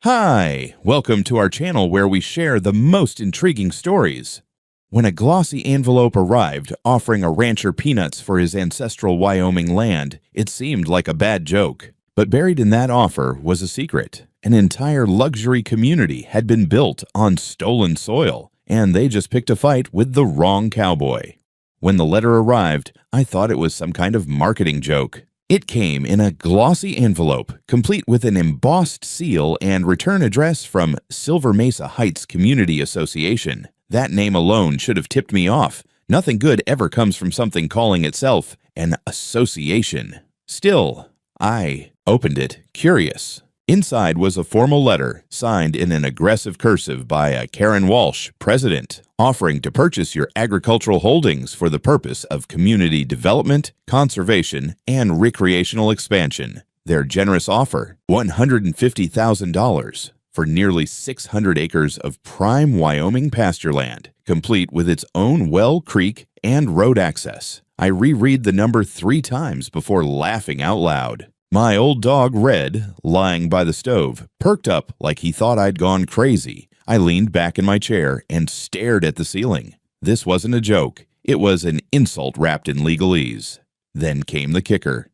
Hi! Welcome to our channel where we share the most intriguing stories. When a glossy envelope arrived offering a rancher peanuts for his ancestral Wyoming land, it seemed like a bad joke. But buried in that offer was a secret. An entire luxury community had been built on stolen soil, and they just picked a fight with the wrong cowboy. When the letter arrived, I thought it was some kind of marketing joke. It came in a glossy envelope, complete with an embossed seal and return address from Silver Mesa Heights Community Association. That name alone should have tipped me off. Nothing good ever comes from something calling itself an association. Still, I opened it, curious. Inside was a formal letter, signed in an aggressive cursive by a Karen Walsh, president, offering to purchase your agricultural holdings for the purpose of community development, conservation, and recreational expansion. Their generous offer, $150,000 for nearly 600 acres of prime Wyoming pasture land, complete with its own well, creek, and road access. I reread the number 3 times before laughing out loud. My old dog, Red, lying by the stove, perked up like he thought I'd gone crazy. I leaned back in my chair and stared at the ceiling. This wasn't a joke. It was an insult wrapped in legalese. Then came the kicker.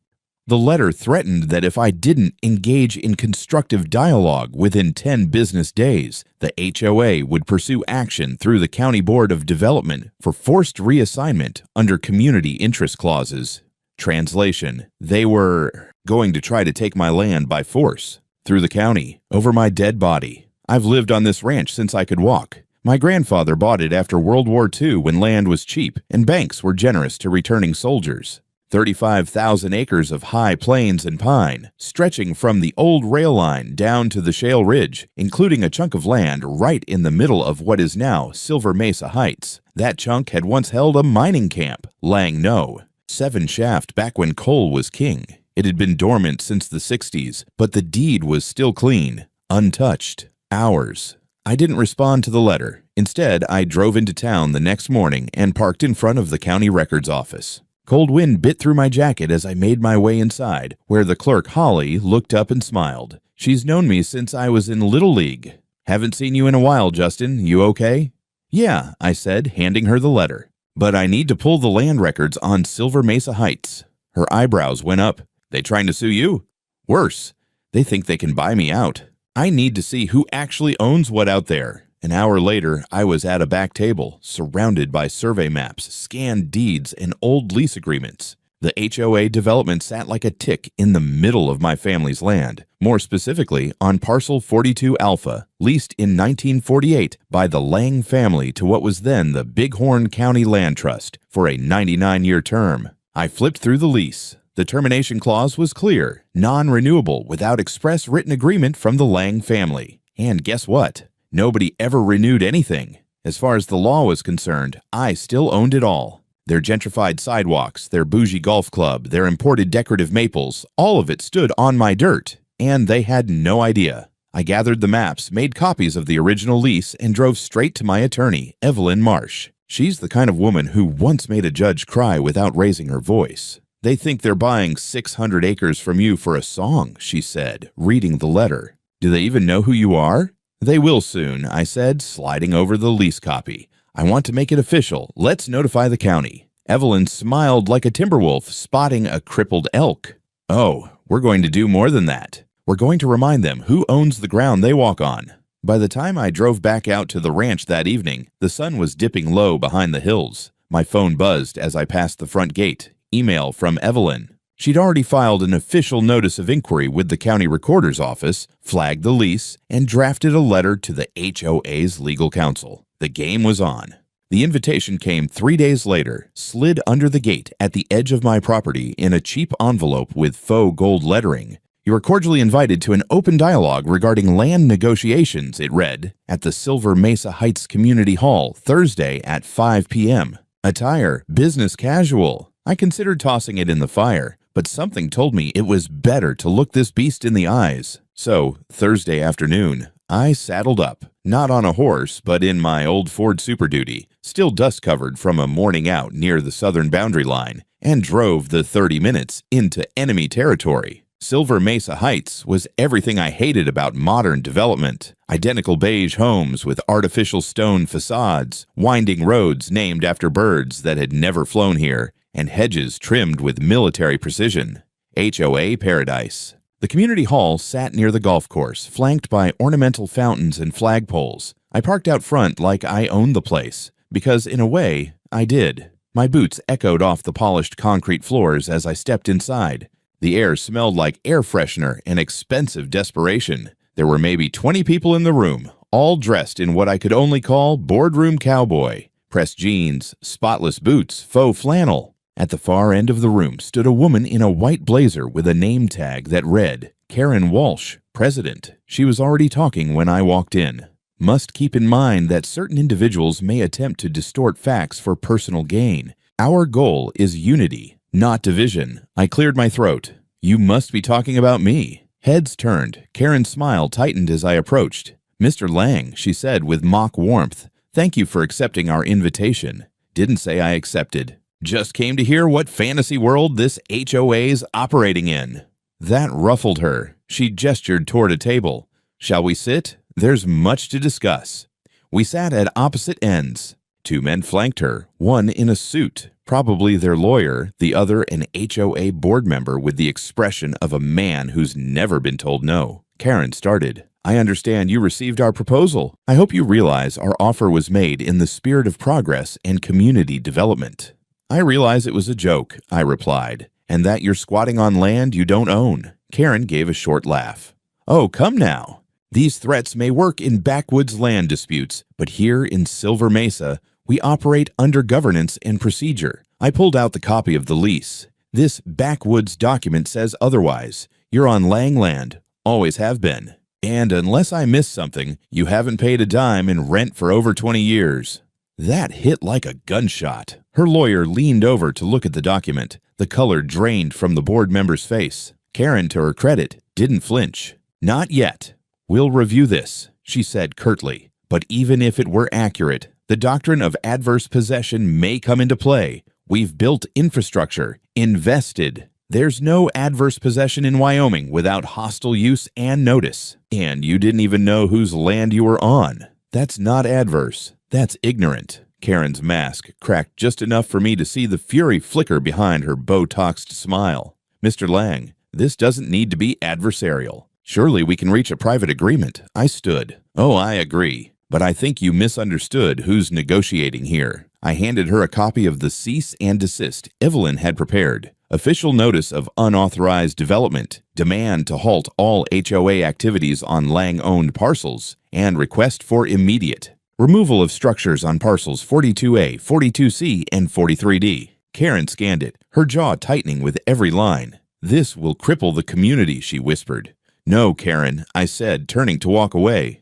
The letter threatened that if I didn't engage in constructive dialogue within 10 business days, the HOA would pursue action through the County Board of Development for forced reassignment under community interest clauses. Translation: they were going to try to take my land by force, through the county, over my dead body. I've lived on this ranch since I could walk. My grandfather bought it after World War II when land was cheap and banks were generous to returning soldiers. 35,000 acres of high plains and pine, stretching from the old rail line down to the Shale Ridge, including a chunk of land right in the middle of what is now Silver Mesa Heights. That chunk had once held a mining camp, Lang No. 7 Shaft back when coal was king. It had been dormant since the 60s, but the deed was still clean, untouched, ours. I didn't respond to the letter. Instead, I drove into town the next morning and parked in front of the county records office. Cold wind bit through my jacket as I made my way inside, where the clerk, Holly, looked up and smiled. She's known me since I was in Little League. "Haven't seen you in a while, Justin. You okay?" "Yeah," I said, handing her the letter. "But I need to pull the land records on Silver Mesa Heights." Her eyebrows went up. "They trying to sue you?" "Worse. They think they can buy me out. I need to see who actually owns what out there." An hour later, I was at a back table, surrounded by survey maps, scanned deeds, and old lease agreements. The HOA development sat like a tick in the middle of my family's land, more specifically on Parcel 42 Alpha, leased in 1948 by the Lang family to what was then the Bighorn County Land Trust for a 99-year term. I flipped through the lease. The termination clause was clear, non-renewable without express written agreement from the Lang family. And guess what? Nobody ever renewed anything. As far as the law was concerned, I still owned it all. Their gentrified sidewalks, their bougie golf club, their imported decorative maples, all of it stood on my dirt, and they had no idea. I gathered the maps, made copies of the original lease, and drove straight to my attorney, Evelyn Marsh. She's the kind of woman who once made a judge cry without raising her voice. "They think they're buying 600 acres from you for a song," she said, reading the letter. "Do they even know who you are?" "They will soon," I said, sliding over the lease copy. "I want to make it official. Let's notify the county." Evelyn smiled like a timber wolf spotting a crippled elk. "Oh, we're going to do more than that. We're going to remind them who owns the ground they walk on." By the time I drove back out to the ranch that evening, the sun was dipping low behind the hills. My phone buzzed as I passed the front gate. Email from Evelyn. She'd already filed an official notice of inquiry with the county recorder's office, flagged the lease, and drafted a letter to the HOA's legal counsel. The game was on. The invitation came 3 days later, slid under the gate at the edge of my property in a cheap envelope with faux gold lettering. "You are cordially invited to an open dialogue regarding land negotiations," it read, "at the Silver Mesa Heights Community Hall, Thursday at 5 p.m. Attire, business casual." I considered tossing it in the fire, but something told me it was better to look this beast in the eyes. So, Thursday afternoon, I saddled up, not on a horse, but in my old Ford Super Duty, still dust-covered from a morning out near the southern boundary line, and drove the 30 minutes into enemy territory. Silver Mesa Heights was everything I hated about modern development. Identical beige homes with artificial stone facades, winding roads named after birds that had never flown here, and hedges trimmed with military precision. HOA paradise. The community hall sat near the golf course, flanked by ornamental fountains and flagpoles. I parked out front like I owned the place, because in a way, I did. My boots echoed off the polished concrete floors as I stepped inside. The air smelled like air freshener and expensive desperation. There were maybe 20 people in the room, all dressed in what I could only call boardroom cowboy. Pressed jeans, spotless boots, faux flannel. At the far end of the room stood a woman in a white blazer with a name tag that read, Karen Walsh, President. She was already talking when I walked in. Must keep in mind that certain individuals may attempt to distort facts for personal gain. Our goal is unity, not division. I cleared my throat. You must be talking about me. Heads turned. Karen's smile tightened as I approached. Mr. Lang, she said with mock warmth, thank you for accepting our invitation. Didn't say I accepted. Just came to hear what fantasy world this HOA's operating in. That ruffled her. She gestured toward a table. Shall we sit? There's much to discuss. We sat at opposite ends. Two men flanked her, one in a suit, probably their lawyer, the other an HOA board member with the expression of a man who's never been told no. Karen started. I understand you received our proposal. I hope you realize our offer was made in the spirit of progress and community development. I realize it was a joke, I replied, and that you're squatting on land you don't own. Karen gave a short laugh. Oh, come now. These threats may work in backwoods land disputes, but here in Silver Mesa, we operate under governance and procedure. I pulled out the copy of the lease. This backwoods document says otherwise. You're on Lang land, always have been. And unless I missed something, you haven't paid a dime in rent for over 20 years. That hit like a gunshot. Her lawyer leaned over to look at the document. The color drained from the board member's face. Karen, to her credit, didn't flinch. Not yet. We'll review this, she said curtly. But even if it were accurate, the doctrine of adverse possession may come into play. We've built infrastructure, invested. There's no adverse possession in Wyoming without hostile use and notice. And you didn't even know whose land you were on. That's not adverse. That's ignorant. Karen's mask cracked just enough for me to see the fury flicker behind her Botoxed smile. Mr. Lang, this doesn't need to be adversarial. Surely we can reach a private agreement. I stood. Oh, I agree. But I think you misunderstood who's negotiating here. I handed her a copy of the cease and desist Evelyn had prepared. Official notice of unauthorized development, demand to halt all HOA activities on Lang-owned parcels, and request for immediate removal of structures on parcels 42A, 42C, and 43D. Karen scanned it, her jaw tightening with every line. This will cripple the community, she whispered. No, Karen, I said, turning to walk away.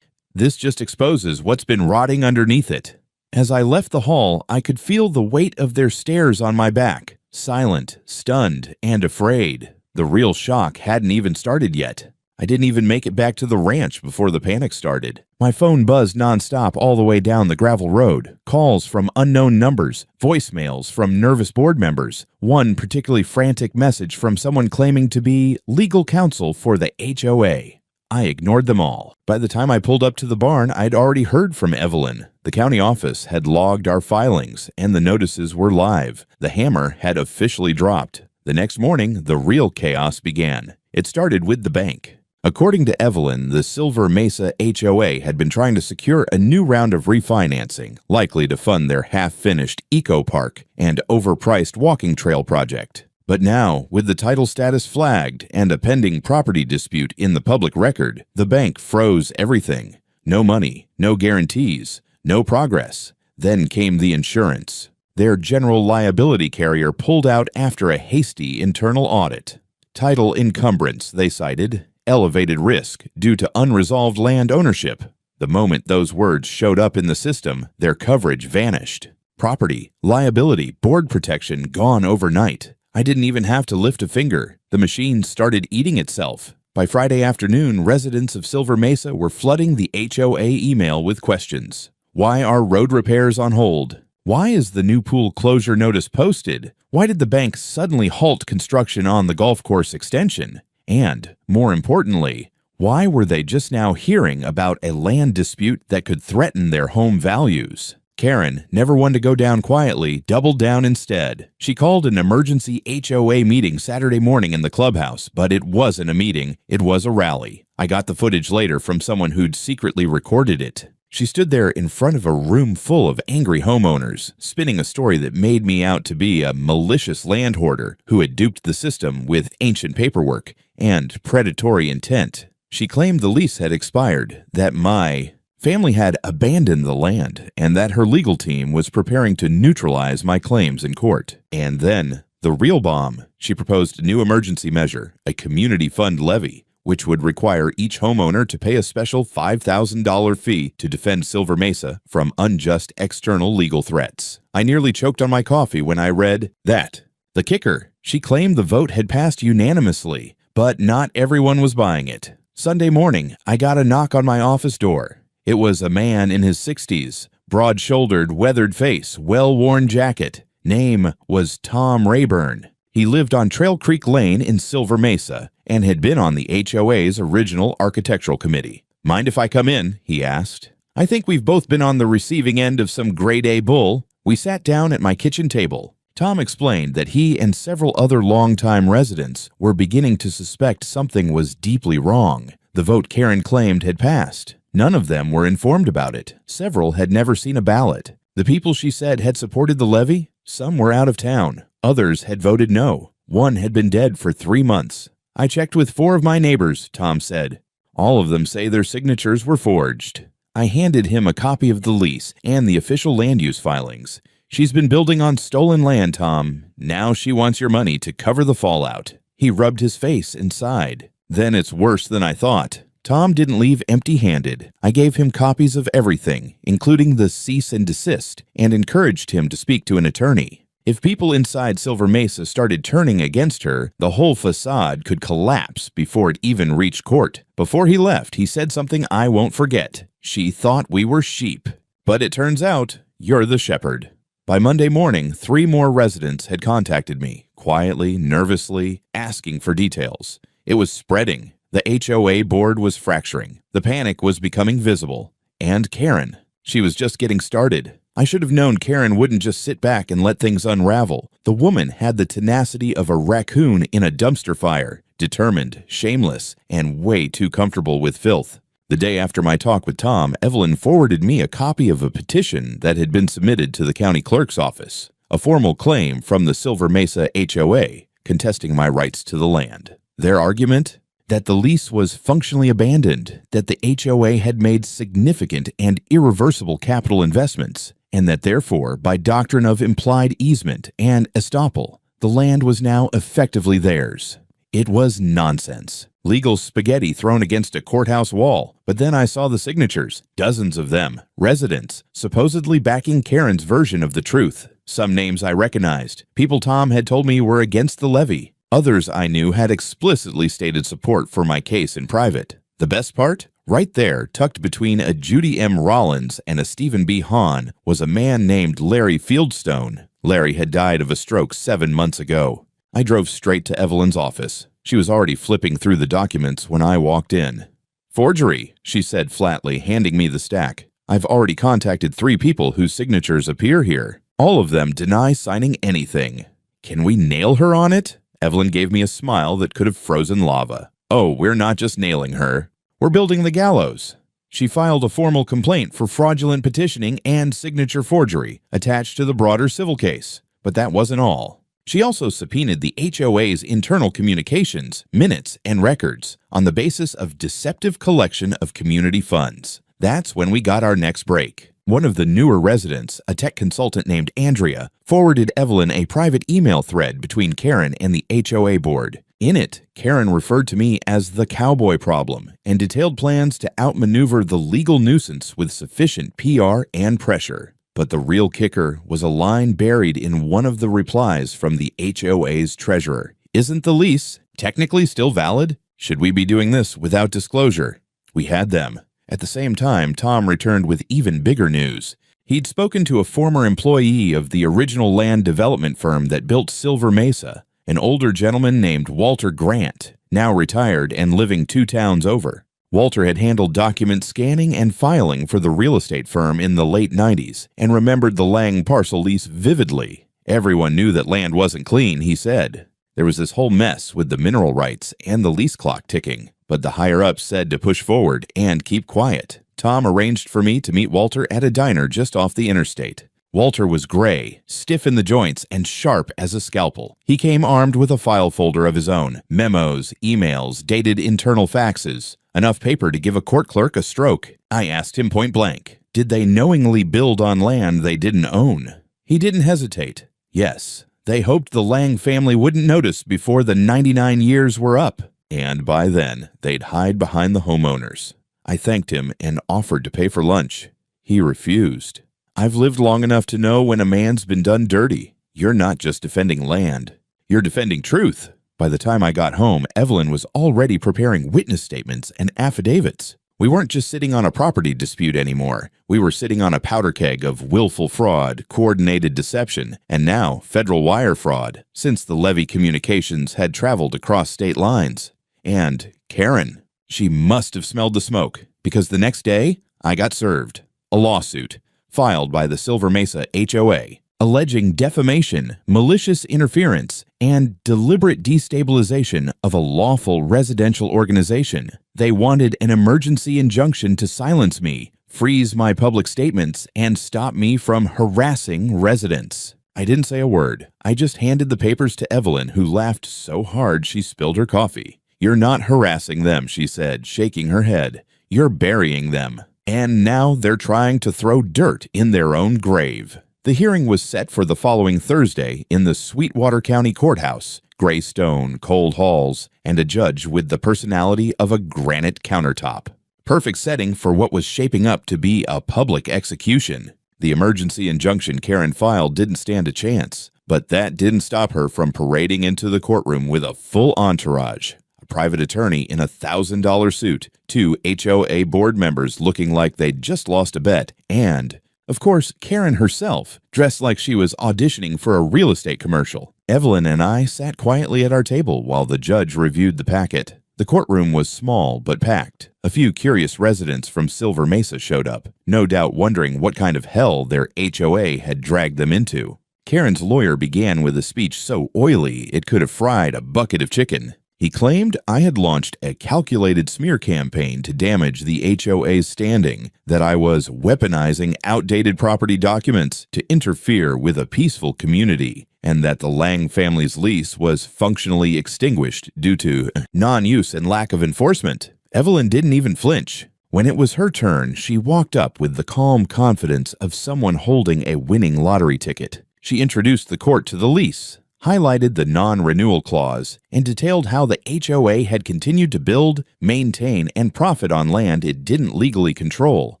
This just exposes what's been rotting underneath it. As I left the hall, I could feel the weight of their stares on my back, silent, stunned, and afraid. The real shock hadn't even started yet. I didn't even make it back to the ranch before the panic started. My phone buzzed nonstop all the way down the gravel road. Calls from unknown numbers, voicemails from nervous board members, one particularly frantic message from someone claiming to be legal counsel for the HOA. I ignored them all. By the time I pulled up to the barn, I'd already heard from Evelyn. The county office had logged our filings, and the notices were live. The hammer had officially dropped. The next morning, the real chaos began. It started with the bank. According to Evelyn, the Silver Mesa HOA had been trying to secure a new round of refinancing, likely to fund their half-finished eco park and overpriced walking trail project. But now, with the title status flagged and a pending property dispute in the public record, the bank froze everything. No money, no guarantees, no progress. Then came the insurance. Their general liability carrier pulled out after a hasty internal audit. Title encumbrance, they cited. Elevated risk due to unresolved land ownership. The moment those words showed up in the system, their coverage vanished. Property, liability, board protection gone overnight. I didn't even have to lift a finger. The machine started eating itself. By Friday afternoon, residents of Silver Mesa were flooding the HOA email with questions. Why are road repairs on hold? Why is the new pool closure notice posted? Why did the bank suddenly halt construction on the golf course extension? And, more importantly, why were they just now hearing about a land dispute that could threaten their home values? Karen, never one to go down quietly, doubled down instead. She called an emergency HOA meeting Saturday morning in the clubhouse, but it wasn't a meeting, it was a rally. I got the footage later from someone who'd secretly recorded it. She stood there in front of a room full of angry homeowners, spinning a story that made me out to be a malicious land hoarder who had duped the system with ancient paperwork and predatory intent. She claimed the lease had expired, that my family had abandoned the land, and that her legal team was preparing to neutralize my claims in court. And then, the real bomb, she proposed a new emergency measure, a community fund levy, which would require each homeowner to pay a special $5,000 fee to defend Silver Mesa from unjust external legal threats. I nearly choked on my coffee when I read that. The kicker, she claimed the vote had passed unanimously, but not everyone was buying it. Sunday morning, I got a knock on my office door. It was a man in his 60s, broad-shouldered, weathered face, well-worn jacket. Name was Tom Rayburn. He lived on Trail Creek Lane in Silver Mesa and had been on the HOA's original architectural committee. "Mind if I come in?" he asked. "I think we've both been on the receiving end of some grade-A bull." We sat down at my kitchen table. Tom explained that he and several other longtime residents were beginning to suspect something was deeply wrong. The vote Karen claimed had passed. None of them were informed about it. Several had never seen a ballot. The people she said had supported the levy, some were out of town. Others had voted no. One had been dead for 3 months. "I checked with 4 of my neighbors," Tom said. "All of them say their signatures were forged." I handed him a copy of the lease and the official land use filings. "She's been building on stolen land, Tom. Now she wants your money to cover the fallout." He rubbed his face and sighed. "Then it's worse than I thought." Tom didn't leave empty-handed. I gave him copies of everything, including the cease and desist, and encouraged him to speak to an attorney. If people inside Silver Mesa started turning against her, the whole facade could collapse before it even reached court. Before he left, he said something I won't forget. "She thought we were sheep. But it turns out, you're the shepherd." By Monday morning, 3 more residents had contacted me, quietly, nervously, asking for details. It was spreading. The HOA board was fracturing. The panic was becoming visible. And Karen. She was just getting started. I should have known Karen wouldn't just sit back and let things unravel. The woman had the tenacity of a raccoon in a dumpster fire, determined, shameless, and way too comfortable with filth. The day after my talk with Tom, Evelyn forwarded me a copy of a petition that had been submitted to the county clerk's office, a formal claim from the Silver Mesa HOA, contesting my rights to the land. Their argument? That the lease was functionally abandoned, that the HOA had made significant and irreversible capital investments, and that therefore, by doctrine of implied easement and estoppel, the land was now effectively theirs. It was nonsense. Legal spaghetti thrown against a courthouse wall. But then I saw the signatures, dozens of them, residents, supposedly backing Karen's version of the truth. Some names I recognized, people Tom had told me were against the levy. Others I knew had explicitly stated support for my case in private. The best part? Right there, tucked between a Judy M. Rollins and a Stephen B. Hahn, was a man named Larry Fieldstone. Larry had died of a stroke 7 months ago. I drove straight to Evelyn's office. She was already flipping through the documents when I walked in. "Forgery," she said flatly, handing me the stack. "I've already contacted 3 people whose signatures appear here. All of them deny signing anything. Can we nail her on it?" Evelyn gave me a smile that could have frozen lava. "Oh, we're not just nailing her. We're building the gallows." She filed a formal complaint for fraudulent petitioning and signature forgery attached to the broader civil case. But that wasn't all. She also subpoenaed the HOA's internal communications, minutes, and records on the basis of deceptive collection of community funds. That's when we got our next break. One of the newer residents, a tech consultant named Andrea, forwarded Evelyn a private email thread between Karen and the HOA board. In it, Karen referred to me as the cowboy problem and detailed plans to outmaneuver the legal nuisance with sufficient PR and pressure. But the real kicker was a line buried in one of the replies from the HOA's treasurer. "Isn't the lease technically still valid? Should we be doing this without disclosure?" We had them. At the same time, Tom returned with even bigger news. He'd spoken to a former employee of the original land development firm that built Silver Mesa, an older gentleman named Walter Grant. now retired and living 2 towns over. Walter had handled document scanning and filing for the real estate firm in the late 90s and remembered the Lang parcel lease vividly. Everyone knew that land wasn't clean, he said. There was this whole mess with the mineral rights and the lease clock ticking, but the higher-ups said to push forward and keep quiet. Tom arranged for me to meet Walter at a diner just off the interstate. Walter was gray, stiff in the joints, and sharp as a scalpel. He came armed with a file folder of his own, memos, emails, dated internal faxes, enough paper to give a court clerk a stroke. I asked him point blank, did they knowingly build on land they didn't own? He didn't hesitate. Yes, they hoped the Lang family wouldn't notice before the 99 years were up, and by then they'd hide behind the homeowners. I thanked him and offered to pay for lunch. He refused. I've lived long enough to know when a man's been done dirty. You're not just defending land. You're defending truth. By the time I got home, Evelyn was already preparing witness statements and affidavits. We weren't just sitting on a property dispute anymore. We were sitting on a powder keg of willful fraud, coordinated deception, and now federal wire fraud, since the levy communications had traveled across state lines. And Karen, she must have smelled the smoke, because the next day, I got served. A lawsuit filed by the Silver Mesa HOA, alleging defamation, malicious interference, and deliberate destabilization of a lawful residential organization. They wanted an emergency injunction to silence me, freeze my public statements, and stop me from harassing residents. I didn't say a word. I just handed the papers to Evelyn, who laughed so hard she spilled her coffee. You're not harassing them, she said, shaking her head. You're burying them. And now they're trying to throw dirt in their own grave. The hearing was set for the following Thursday in the Sweetwater County Courthouse. Gray stone, cold halls, and a judge with the personality of a granite countertop. Perfect setting for what was shaping up to be a public execution. The emergency injunction Karen filed didn't stand a chance, but that didn't stop her from parading into the courtroom with a full entourage. Private attorney in a $1,000 suit, 2 HOA board members looking like they'd just lost a bet, and, of course, Karen herself, dressed like she was auditioning for a real estate commercial. Evelyn and I sat quietly at our table while the judge reviewed the packet. The courtroom was small but packed. A few curious residents from Silver Mesa showed up, no doubt wondering what kind of hell their HOA had dragged them into. Karen's lawyer began with a speech so oily it could have fried a bucket of chicken. He claimed I had launched a calculated smear campaign to damage the HOA's standing, that I was weaponizing outdated property documents to interfere with a peaceful community, and that the Lang family's lease was functionally extinguished due to non-use and lack of enforcement. Evelyn didn't even flinch. When it was her turn, she walked up with the calm confidence of someone holding a winning lottery ticket. She introduced the court to the lease, highlighted the non-renewal clause, and detailed how the HOA had continued to build, maintain, and profit on land it didn't legally control,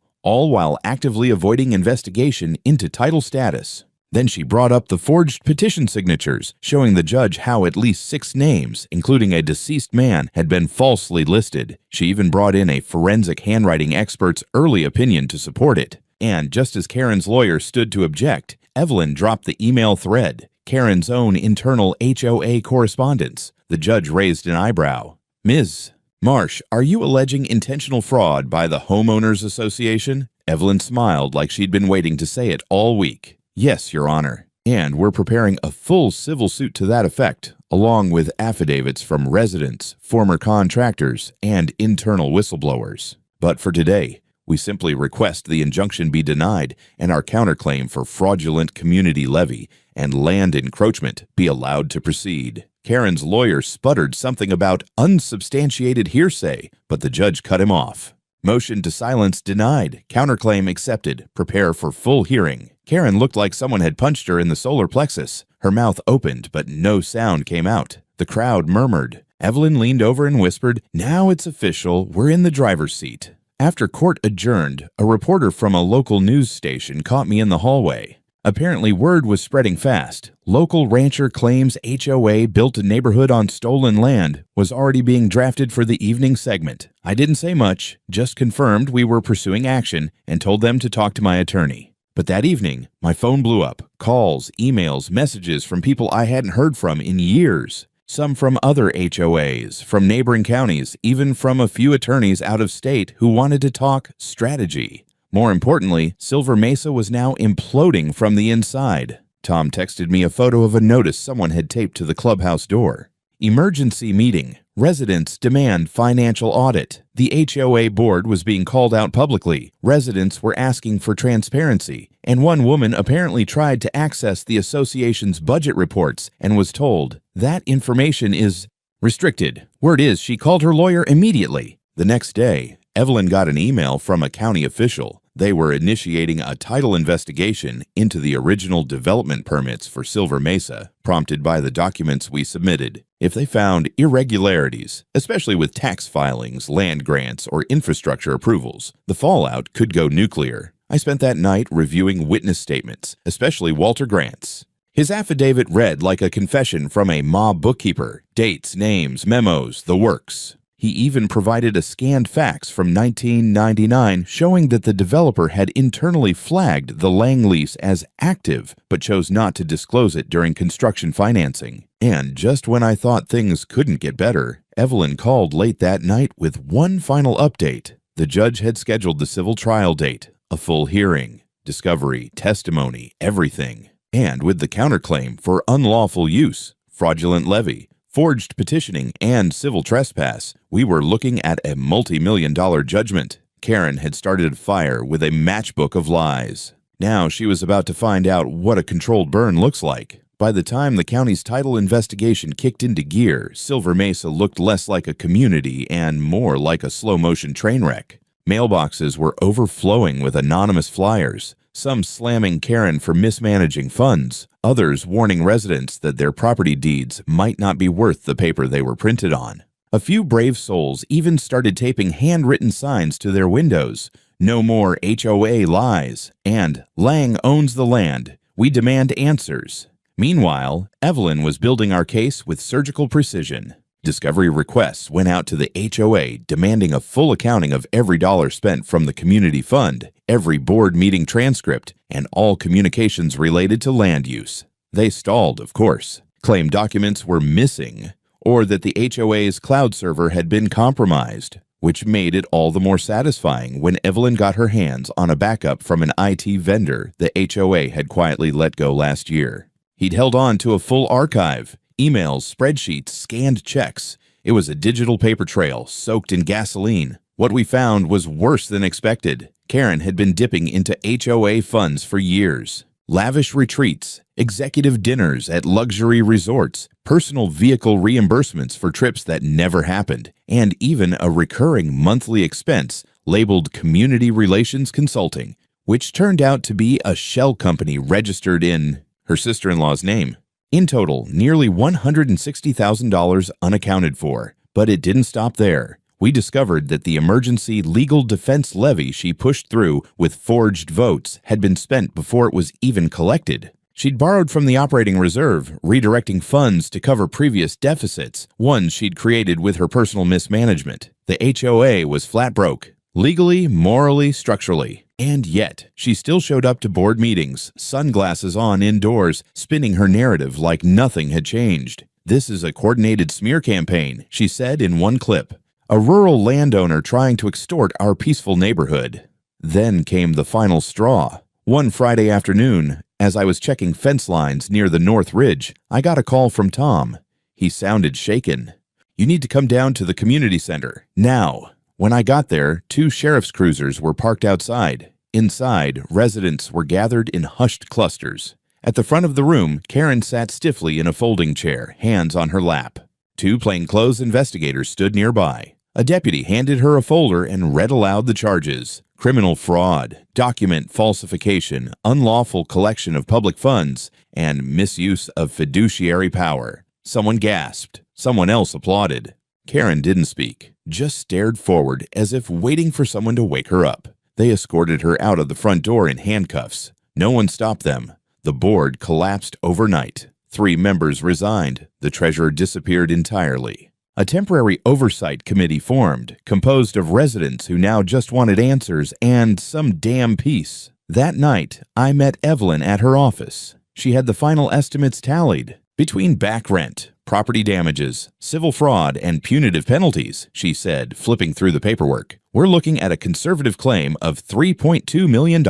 all while actively avoiding investigation into title status. Then she brought up the forged petition signatures, showing the judge how at least 6 names, including a deceased man, had been falsely listed. She even brought in a forensic handwriting expert's early opinion to support it. And just as Karen's lawyer stood to object, Evelyn dropped the email thread, Karen's own internal HOA correspondence. The judge raised an eyebrow. Ms. Marsh, are you alleging intentional fraud by the Homeowners Association? Evelyn smiled like she'd been waiting to say it all week. Yes, Your Honor. And we're preparing a full civil suit to that effect, along with affidavits from residents, former contractors, and internal whistleblowers. But for today, we simply request the injunction be denied and our counterclaim for fraudulent community levy and land encroachment be allowed to proceed. Karen's lawyer sputtered something about unsubstantiated hearsay, but the judge cut him off. Motion to silence denied. Counterclaim accepted. Prepare for full hearing. Karen looked like someone had punched her in the solar plexus. Her mouth opened, but no sound came out. The crowd murmured. Evelyn leaned over and whispered, "Now it's official. We're in the driver's seat." After court adjourned, a reporter from a local news station caught me in the hallway. Apparently, word was spreading fast. Local rancher claims HOA built a neighborhood on stolen land was already being drafted for the evening segment. I didn't say much, just confirmed we were pursuing action and told them to talk to my attorney. But that evening, my phone blew up. Calls, emails, messages from people I hadn't heard from in years. Some from other HOAs, from neighboring counties, even from a few attorneys out of state who wanted to talk strategy. More importantly, Silver Mesa was now imploding from the inside. Tom texted me a photo of a notice someone had taped to the clubhouse door. Emergency meeting. Residents demand financial audit. The HOA board was being called out publicly. Residents were asking for transparency. And one woman apparently tried to access the association's budget reports and was told that information is restricted. Word is she called her lawyer immediately. The next day, Evelyn got an email from a county official. They were initiating a title investigation into the original development permits for Silver Mesa, prompted by the documents we submitted. If they found irregularities, especially with tax filings, land grants, or infrastructure approvals, the fallout could go nuclear. I spent that night reviewing witness statements, especially Walter Grant's. His affidavit read like a confession from a mob bookkeeper. Dates, names, memos, the works. He even provided a scanned fax from 1999 showing that the developer had internally flagged the Lang lease as active, but chose not to disclose it during construction financing. And just when I thought things couldn't get better, Evelyn called late that night with one final update. The judge had scheduled the civil trial date, a full hearing, discovery, testimony, everything. And with the counterclaim for unlawful use, fraudulent levy, forged petitioning, and civil trespass, we were looking at a multi-million-dollar judgment. Karen had started a fire with a matchbook of lies. Now she was about to find out what a controlled burn looks like. By the time the county's title investigation kicked into gear, Silver Mesa looked less like a community and more like a slow-motion train wreck. Mailboxes were overflowing with anonymous flyers, some slamming Karen for mismanaging funds, others warning residents that their property deeds might not be worth the paper they were printed on. A few brave souls even started taping handwritten signs to their windows. No more HOA lies, and Lang owns the land. We demand answers. Meanwhile, Evelyn was building our case with surgical precision. Discovery requests went out to the HOA demanding a full accounting of every dollar spent from the community fund, every board meeting transcript, and all communications related to land use. They stalled, of course, claimed documents were missing, or that the HOA's cloud server had been compromised, which made it all the more satisfying when Evelyn got her hands on a backup from an IT vendor the HOA had quietly let go last year. He'd held on to a full archive. Emails, spreadsheets, scanned checks. It was a digital paper trail soaked in gasoline. What we found was worse than expected. Karen had been dipping into HOA funds for years. Lavish retreats, executive dinners at luxury resorts, personal vehicle reimbursements for trips that never happened, and even a recurring monthly expense labeled Community Relations Consulting, which turned out to be a shell company registered in her sister-in-law's name. In total, nearly $160,000 unaccounted for. But it didn't stop there. We discovered that the emergency legal defense levy she pushed through with forged votes had been spent before it was even collected. She'd borrowed from the operating reserve, redirecting funds to cover previous deficits, ones she'd created with her personal mismanagement. The HOA was flat broke, legally, morally, structurally. And yet, she still showed up to board meetings, sunglasses on indoors, spinning her narrative like nothing had changed. "This is a coordinated smear campaign," she said in one clip. "A rural landowner trying to extort our peaceful neighborhood." Then came the final straw. One Friday afternoon, as I was checking fence lines near the North Ridge, I got a call from Tom. He sounded shaken. "You need to come down to the community center, now." When I got there, 2 sheriff's cruisers were parked outside. Inside, residents were gathered in hushed clusters. At the front of the room, Karen sat stiffly in a folding chair, hands on her lap. 2 plainclothes investigators stood nearby. A deputy handed her a folder and read aloud the charges: criminal fraud, document falsification, unlawful collection of public funds, and misuse of fiduciary power. Someone gasped. Someone else applauded. Karen didn't speak, just stared forward as if waiting for someone to wake her up. They escorted her out of the front door in handcuffs. No one stopped them. The board collapsed overnight. 3 members resigned. The treasurer disappeared entirely. A temporary oversight committee formed, composed of residents who now just wanted answers and some damn peace. That night, I met Evelyn at her office. She had the final estimates tallied. Between back rent, property damages, civil fraud, and punitive penalties, she said, flipping through the paperwork. We're looking at a conservative claim of $3.2 million,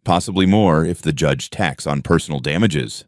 possibly more if the judge tacks on personal damages.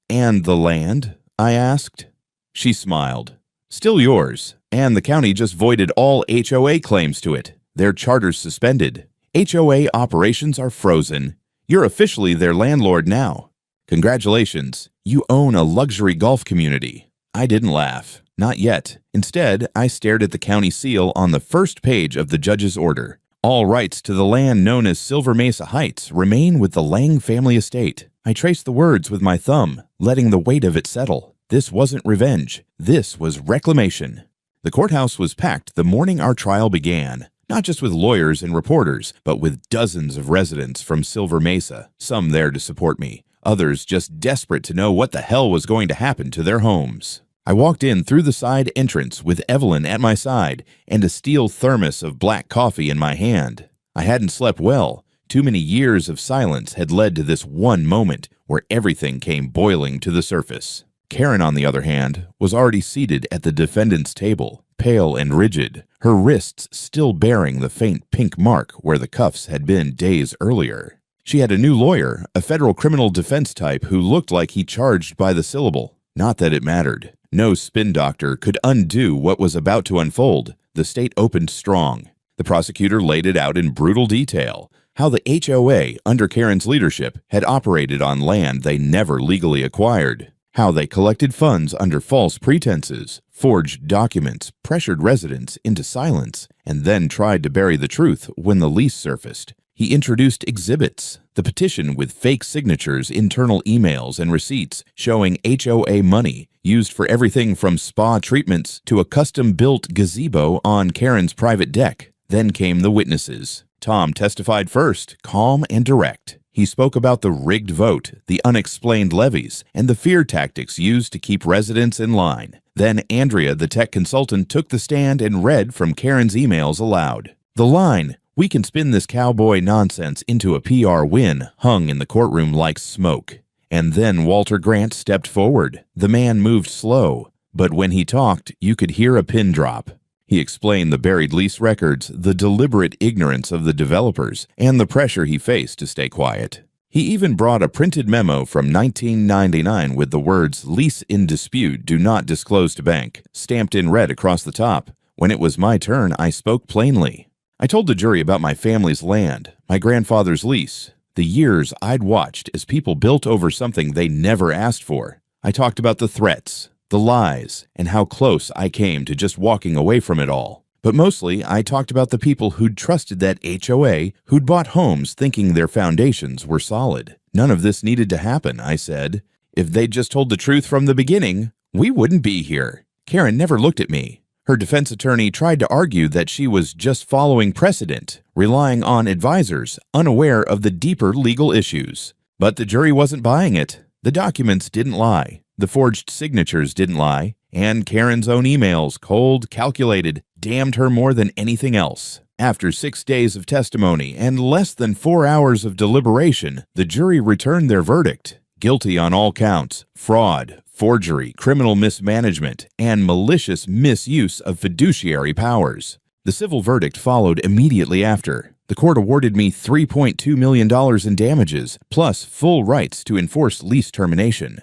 And the land? I asked. She smiled. Still yours, and the county just voided all HOA claims to it. Their charters suspended. HOA operations are frozen. You're officially their landlord now. Congratulations, you own a luxury golf community. I didn't laugh. Not yet. Instead, I stared at the county seal on the first page of the judge's order. All rights to the land known as Silver Mesa Heights remain with the Lang family estate. I traced the words with my thumb, letting the weight of it settle. This wasn't revenge. This was reclamation. The courthouse was packed the morning our trial began, not just with lawyers and reporters, but with dozens of residents from Silver Mesa, some there to support me, others just desperate to know what the hell was going to happen to their homes. I walked in through the side entrance with Evelyn at my side and a steel thermos of black coffee in my hand. I hadn't slept well. Too many years of silence had led to this one moment where everything came boiling to the surface. Karen, on the other hand, was already seated at the defendant's table, pale and rigid, her wrists still bearing the faint pink mark where the cuffs had been days earlier. She had a new lawyer, a federal criminal defense type who looked like he charged by the syllable. Not that it mattered. No spin doctor could undo what was about to unfold. The state opened strong. The prosecutor laid it out in brutal detail, how the HOA, under Karen's leadership, had operated on land they never legally acquired. How they collected funds under false pretenses, forged documents, pressured residents into silence, and then tried to bury the truth when the lease surfaced. He introduced exhibits, the petition with fake signatures, internal emails, and receipts showing HOA money used for everything from spa treatments to a custom-built gazebo on Karen's private deck. Then came the witnesses. Tom testified first, calm and direct. He spoke about the rigged vote, the unexplained levies, and the fear tactics used to keep residents in line. Then Andrea, the tech consultant, took the stand and read from Karen's emails aloud. The line, "We can spin this cowboy nonsense into a PR win," hung in the courtroom like smoke. And then Walter Grant stepped forward. The man moved slow, but when he talked, you could hear a pin drop. He explained the buried lease records, the deliberate ignorance of the developers, and the pressure he faced to stay quiet. He even brought a printed memo from 1999 with the words "Lease in dispute, do not disclose to bank," stamped in red across the top. When it was my turn, I spoke plainly. I told the jury about my family's land, my grandfather's lease, the years I'd watched as people built over something they never asked for. I talked about the threats, the lies, and how close I came to just walking away from it all. But mostly, I talked about the people who'd trusted that HOA, who'd bought homes thinking their foundations were solid. None of this needed to happen, I said. If they'd just told the truth from the beginning, we wouldn't be here. Karen never looked at me. Her defense attorney tried to argue that she was just following precedent, relying on advisors, unaware of the deeper legal issues. But the jury wasn't buying it. The documents didn't lie. The forged signatures didn't lie, and Karen's own emails, cold, calculated, damned her more than anything else. After 6 days of testimony and less than 4 hours of deliberation, the jury returned their verdict. Guilty on all counts: fraud, forgery, criminal mismanagement, and malicious misuse of fiduciary powers. The civil verdict followed immediately after. The court awarded me $3.2 million in damages, plus full rights to enforce lease termination.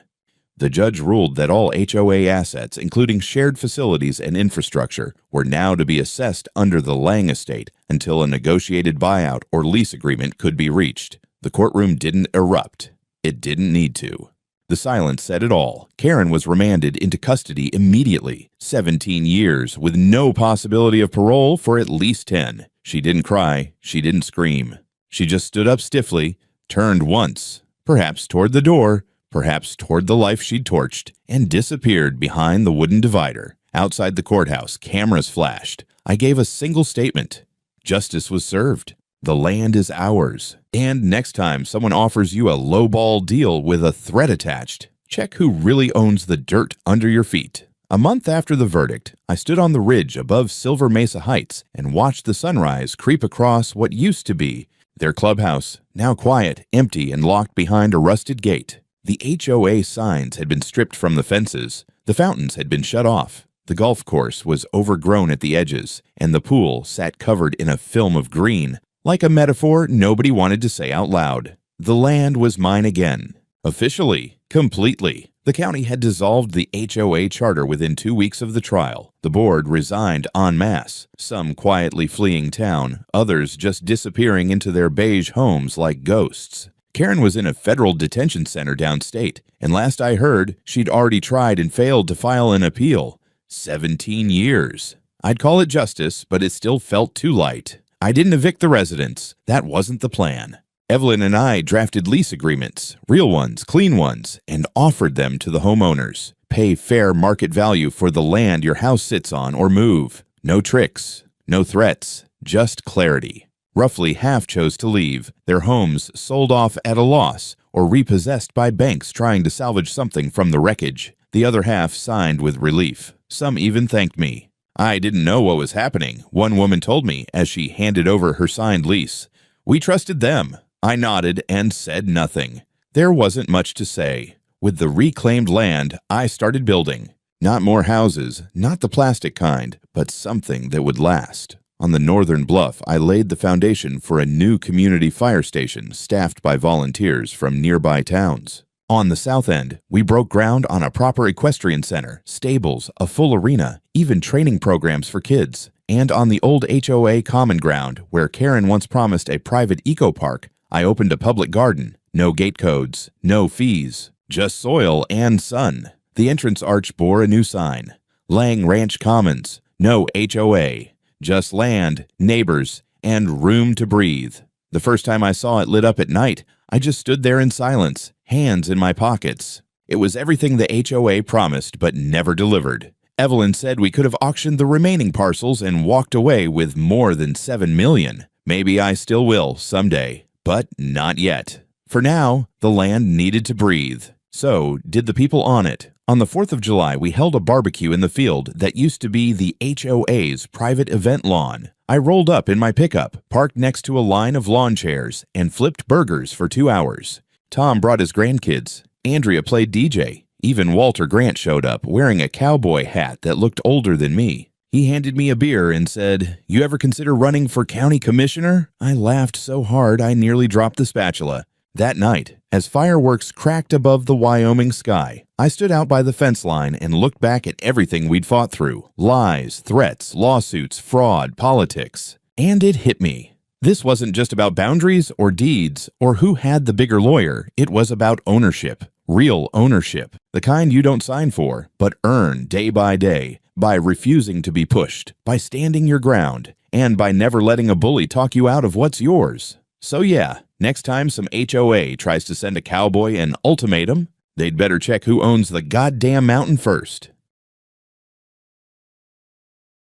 The judge ruled that all HOA assets, including shared facilities and infrastructure, were now to be assessed under the Lang estate until a negotiated buyout or lease agreement could be reached. The courtroom didn't erupt. It didn't need to. The silence said it all. Karen was remanded into custody immediately. 17 years, with no possibility of parole for at least 10. She didn't cry. She didn't scream. She just stood up stiffly, turned once, perhaps toward the door, perhaps toward the life she'd torched, and disappeared behind the wooden divider. Outside the courthouse, cameras flashed. I gave a single statement. Justice was served. The land is ours. And next time someone offers you a lowball deal with a threat attached, check who really owns the dirt under your feet. A month after the verdict, I stood on the ridge above Silver Mesa Heights and watched the sunrise creep across what used to be their clubhouse, now quiet, empty, and locked behind a rusted gate. The HOA signs had been stripped from the fences. The fountains had been shut off. The golf course was overgrown at the edges, and the pool sat covered in a film of green, like a metaphor nobody wanted to say out loud. The land was mine again. Officially, completely. The county had dissolved the HOA charter within 2 weeks of the trial. The board resigned en masse, some quietly fleeing town, others just disappearing into their beige homes like ghosts. Karen was in a federal detention center downstate, and last I heard, she'd already tried and failed to file an appeal. 17 years. I'd call it justice, but it still felt too light. I didn't evict the residents. That wasn't the plan. Evelyn and I drafted lease agreements, real ones, clean ones, and offered them to the homeowners. Pay fair market value for the land your house sits on or move. No tricks, no threats, just clarity. Roughly half chose to leave, their homes sold off at a loss or repossessed by banks trying to salvage something from the wreckage. The other half signed with relief. Some even thanked me. I didn't know what was happening, one woman told me as she handed over her signed lease. We trusted them. I nodded and said nothing. There wasn't much to say. With the reclaimed land, I started building. Not more houses, not the plastic kind, but something that would last. On the northern bluff, I laid the foundation for a new community fire station staffed by volunteers from nearby towns. On the south end, we broke ground on a proper equestrian center, stables, a full arena, even training programs for kids. And on the old HOA common ground, where Karen once promised a private eco-park, I opened a public garden. No gate codes, no fees, just soil and sun. The entrance arch bore a new sign. Lang Ranch Commons, no HOA, just land, neighbors, and room to breathe. The first time I saw it lit up at night, I just stood there in silence, hands in my pockets. It was everything the HOA promised but never delivered. Evelyn said we could have auctioned the remaining parcels and walked away with more than $7 million. Maybe I still will someday, but not yet. For now, the land needed to breathe. So did the people on it. On the 4th of July, we held a barbecue in the field that used to be the HOA's private event lawn. I rolled up in my pickup, parked next to a line of lawn chairs, and flipped burgers for 2 hours. Tom brought his grandkids. Andrea played DJ. Even Walter Grant showed up, wearing a cowboy hat that looked older than me. He handed me a beer and said, "You ever consider running for county commissioner?" I laughed so hard I nearly dropped the spatula. That night, as fireworks cracked above the Wyoming sky, I stood out by the fence line and looked back at everything we'd fought through. Lies, threats, lawsuits, fraud, politics. And it hit me. This wasn't just about boundaries or deeds or who had the bigger lawyer. It was about ownership. Real ownership. The kind you don't sign for, but earn day by day, by refusing to be pushed, by standing your ground, and by never letting a bully talk you out of what's yours. So yeah, next time some HOA tries to send a cowboy an ultimatum, they'd better check who owns the goddamn mountain first.